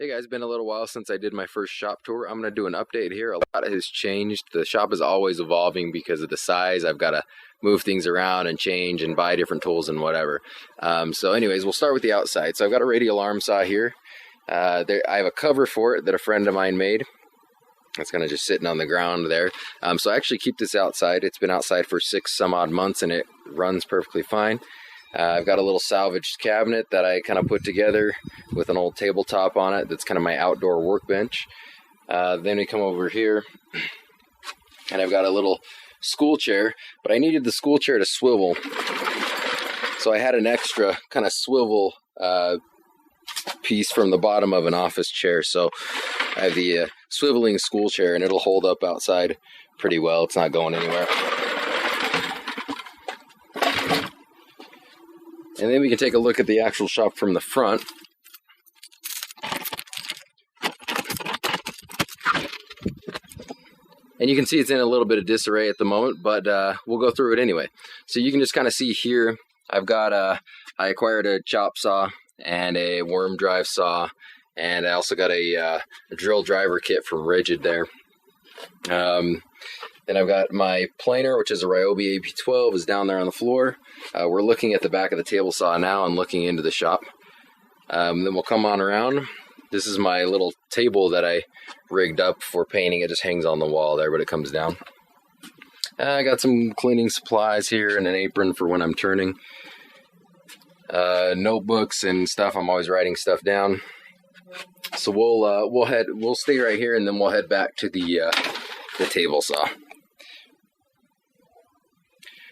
Hey guys, been a little while since I did my first shop tour. I'm going to do an update here. A lot has changed. The shop is always evolving because of the size. I've got to move things around and change and buy different tools and whatever. So anyways, we'll start with the outside. So I've got a radial arm saw here. I have a cover for it that a friend of mine made. It's kind of just sitting on the ground there. So I actually keep this outside. It's been outside for 6 some odd months and it runs perfectly fine. I've got a little salvaged cabinet that I kind of put together with an old tabletop on it. That's kind of my outdoor workbench. Then we come over here and I've got a little school chair, but I needed the school chair to swivel. So I had an extra kind of swivel piece from the bottom of an office chair. So I have the swiveling school chair and it'll hold up outside pretty well. It's not going anywhere. And then we can take a look at the actual shop from the front. And you can see it's in a little bit of disarray at the moment, but we'll go through it anyway. So you can just kind of see here, I've got I acquired a chop saw and a worm drive saw, and I also got a drill driver kit from Rigid there. Then I've got my planer, which is a Ryobi AP12, is down there on the floor. We're looking at the back of the table saw now and looking into the shop. Then we'll come on around. This is my little table that I rigged up for painting. It just hangs on the wall there, but it comes down. I got some cleaning supplies here and an apron for when I'm turning. Notebooks and stuff. I'm always writing stuff down. So we'll stay right here and then we'll head back to the table saw.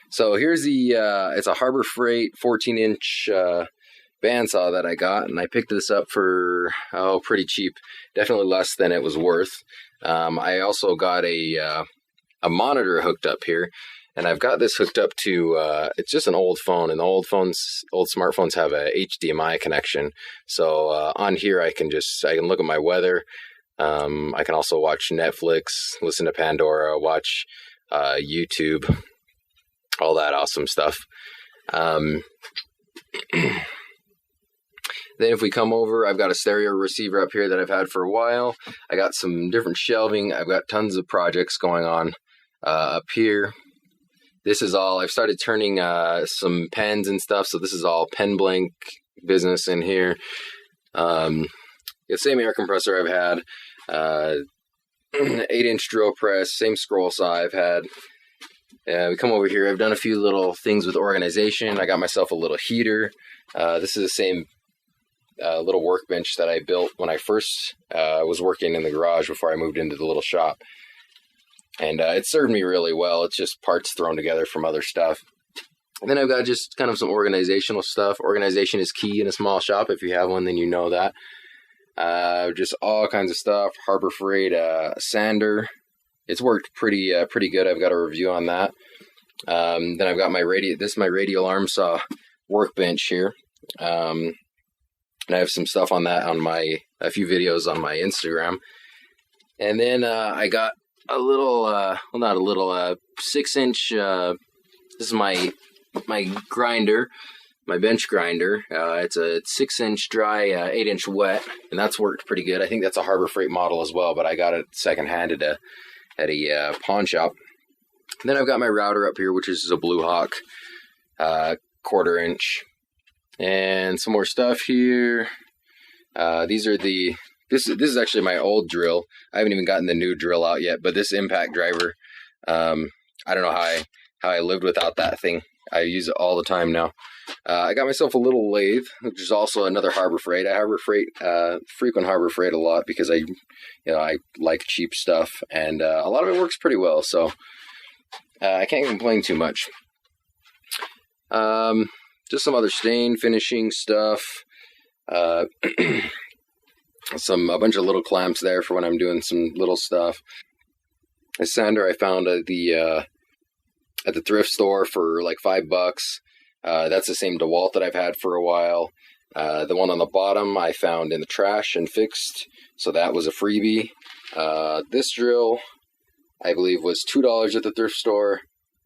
So here's it's a Harbor Freight 14-inch bandsaw that I got, and I picked this up for, pretty cheap, definitely less than it was worth. I also got a monitor hooked up here, and I've got this hooked up to, it's just an old phone, and the old smartphones have a HDMI connection. So on here I can look at my weather. I can also watch Netflix, listen to Pandora, watch YouTube, all that awesome stuff. Then if we come over, I've got a stereo receiver up here that I've had for a while. I got some different shelving. I've got tons of projects going on up here. This is all, I've started turning some pens and stuff, so this is all pen blank business in here. The same air compressor I've had, 8-inch drill press, same scroll saw I've had. We come over here, I've done a few little things with organization. I got myself a little heater. This is the same little workbench that I built when I first was working in the garage before I moved into the little shop. And it served me really well. It's just parts thrown together from other stuff. And then I've got just kind of some organizational stuff. Organization is key in a small shop. If you have one, then you know that. Just all kinds of stuff. Harbor Freight sander. It's worked pretty good. I've got a review on that. Then I've got this is my radial arm saw workbench here. And I have some stuff on that on a few videos on my Instagram. And then I got a little, not a little, 6-inch, this is my grinder, my bench grinder. It's a 6-inch dry, 8-inch wet, and that's worked pretty good. I think that's a Harbor Freight model as well, but I got it secondhand at a pawn shop. And then I've got my router up here, which is a Blue Hawk 1/4 inch. And some more stuff here. This is actually my old drill. I haven't even gotten the new drill out yet, but this impact driver, I don't know how I lived without that thing. I use it all the time now. I got myself a little lathe, which is also another Harbor Freight. I frequent Harbor Freight a lot because I like cheap stuff, and a lot of it works pretty well. So I can't complain too much. Just some other stain finishing stuff. A bunch of little clamps there for when I'm doing some little stuff. A sander I found at the thrift store for like $5. That's the same DeWalt that I've had for a while. The one on the bottom I found in the trash and fixed, so that was a freebie. This drill I believe was $2 at the thrift store.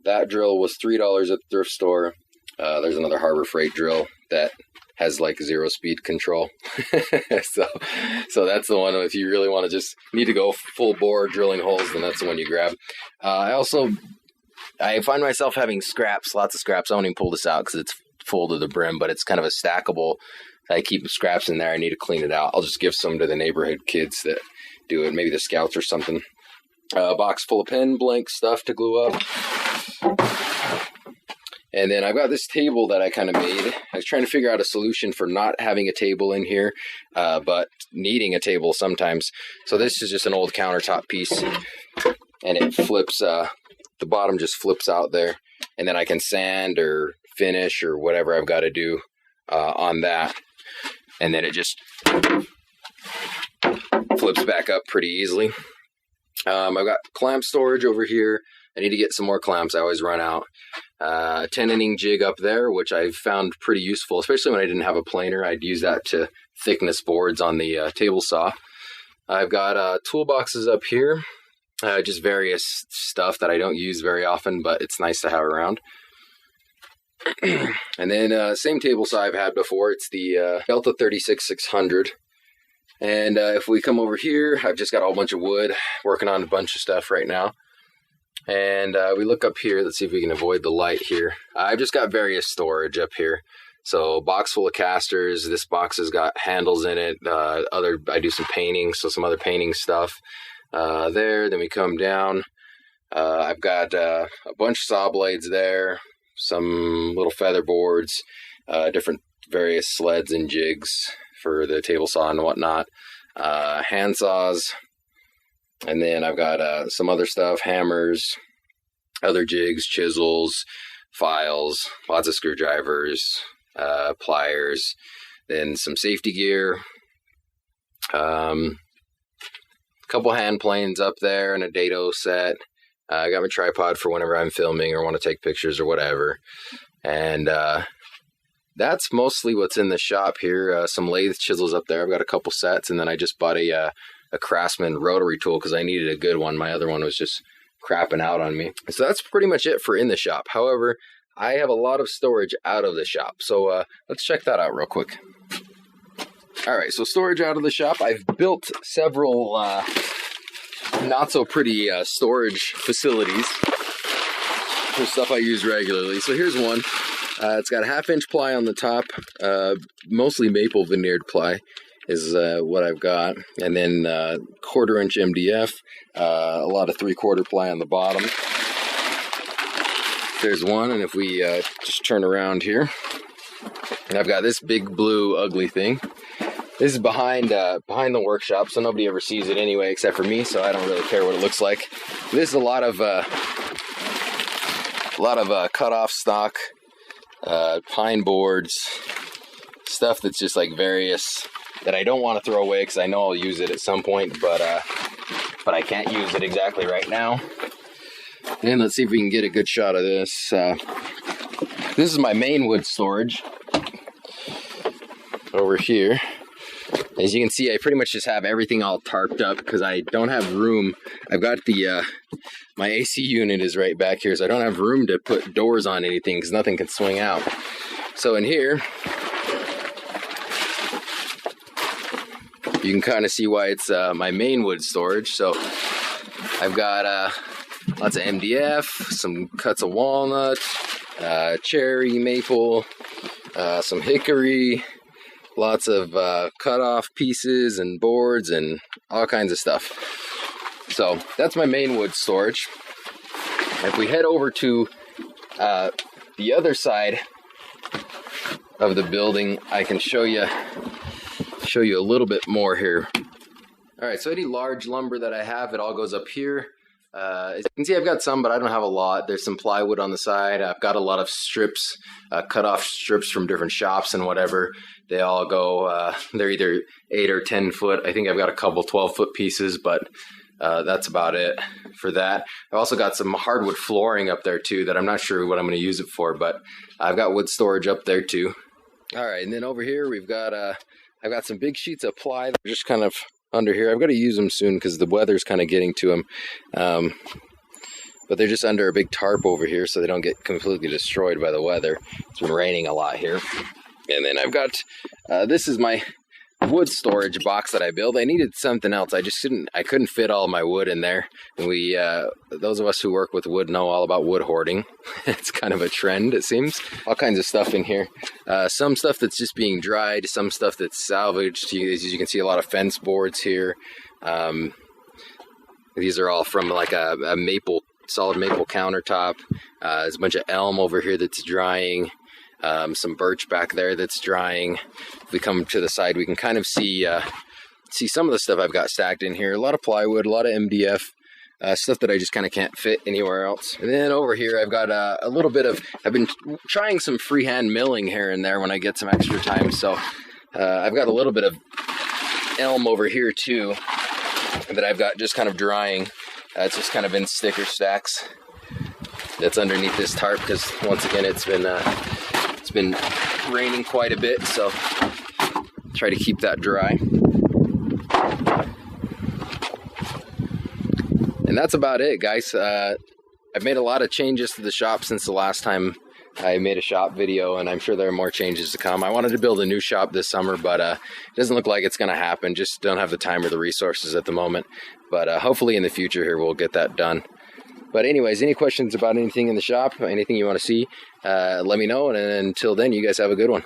That drill was $3 at the thrift store. There's another Harbor Freight drill that has like 0 speed control. so that's the one. If you really want to just need to go full bore drilling holes, then that's the one you grab. I find myself having scraps, lots of scraps. I won't even pull this out because it's full to the brim, but it's kind of a stackable. I keep scraps in there. I need to clean it out. I'll just give some to the neighborhood kids that do it, maybe the scouts or something. A box full of pen blank stuff to glue up. And then I've got this table that I kind of made. I was trying to figure out a solution for not having a table in here, but needing a table sometimes. So this is just an old countertop piece, and it flips, the bottom just flips out there. And then I can sand or finish or whatever I've got to do on that. And then it just flips back up pretty easily. I've got clamp storage over here. I need to get some more clamps. I always run out. 10-inning jig up there, which I found pretty useful, especially when I didn't have a planer. I'd use that to thickness boards on the table saw. I've got toolboxes up here, just various stuff that I don't use very often, but it's nice to have around. And then same table saw I've had before. It's the Delta 36-600. And if we come over here, I've just got a whole bunch of wood, working on a bunch of stuff right now. And we look up here. Let's see if we can avoid the light here. I've just got various storage up here. So box full of casters. This box has got handles in it. I do some painting, so some other painting stuff there. Then we come down. I've got a bunch of saw blades there. Some little feather boards, different various sleds and jigs for the table saw and whatnot, hand saws, and then I've got some other stuff, hammers, other jigs, chisels, files, lots of screwdrivers, pliers, then some safety gear, a couple hand planes up there, and a dado set. I got my tripod for whenever I'm filming or want to take pictures or whatever. And that's mostly what's in the shop here. Some lathe chisels up there. I've got a couple sets. And then I just bought a Craftsman rotary tool because I needed a good one. My other one was just crapping out on me. So that's pretty much it for in the shop. However, I have a lot of storage out of the shop. So let's check that out real quick. All right, so storage out of the shop. I've built several not so pretty storage facilities for stuff I use regularly. So here's one. It's got a 1/2-inch ply on the top, mostly maple veneered ply is what I've got, and then 1/4-inch MDF, a lot of 3/4 ply on the bottom. There's one, and if we just turn around here, and I've got this big blue ugly thing. This is behind the workshop, so nobody ever sees it anyway, except for me. So I don't really care what it looks like. This is a lot of cut off stock pine boards, stuff that's just like various that I don't want to throw away because I know I'll use it at some point, but I can't use it exactly right now. And let's see if we can get a good shot of this. This is my main wood storage over here. As you can see, I pretty much just have everything all tarped up because I don't have room. I've got the, my AC unit is right back here, so I don't have room to put doors on anything because nothing can swing out. So in here, you can kind of see why it's my main wood storage. So I've got lots of MDF, some cuts of walnut, cherry, maple, some hickory, lots of cut-off pieces and boards and all kinds of stuff. So that's my main wood storage. If we head over to the other side of the building, I can show you a little bit more here. All right, so any large lumber that I have, it all goes up here. As you can see, I've got some, but I don't have a lot. There's some plywood on the side. I've got a lot of strips, cut off strips from different shops and whatever. They all go, they're either 8 or 10 foot. I think I've got a couple 12-foot pieces, but that's about it for that. I've also got some hardwood flooring up there too that I'm not sure what I'm going to use it for, but I've got wood storage up there too. All right, and then over here we've got, I've got some big sheets of ply that are just kind of under here. I've got to use them soon because the weather's kind of getting to them. But they're just under a big tarp over here so they don't get completely destroyed by the weather. It's been raining a lot here. And then I've got, this is my wood storage box that I built. I needed something else. I couldn't fit all my wood in there. And we, those of us who work with wood know all about wood hoarding. It's kind of a trend, it seems. All kinds of stuff in here. Some stuff that's just being dried, some stuff that's salvaged. As you can see, a lot of fence boards here. These are all from like a maple, solid maple countertop. There's a bunch of elm over here that's drying. Some birch back there that's drying. If we come to the side, we can kind of see some of the stuff I've got stacked in here. A lot of plywood, a lot of MDF, stuff that I just kind of can't fit anywhere else. And then over here, I've got a little bit of, I've been trying some freehand milling here and there when I get some extra time. So I've got a little bit of elm over here too that I've got just kind of drying. It's just kind of in sticker stacks. That's underneath this tarp because once again, it's been raining quite a bit, so try to keep that dry. And that's about it, guys. I've made a lot of changes to the shop since the last time I made a shop video, and I'm sure there are more changes to come. I wanted to build a new shop this summer, but it doesn't look like it's going to happen. Just don't have the time or the resources at the moment. But hopefully in the future here, we'll get that done. But anyways, any questions about anything in the shop, anything you want to see, let me know. And until then, you guys have a good one.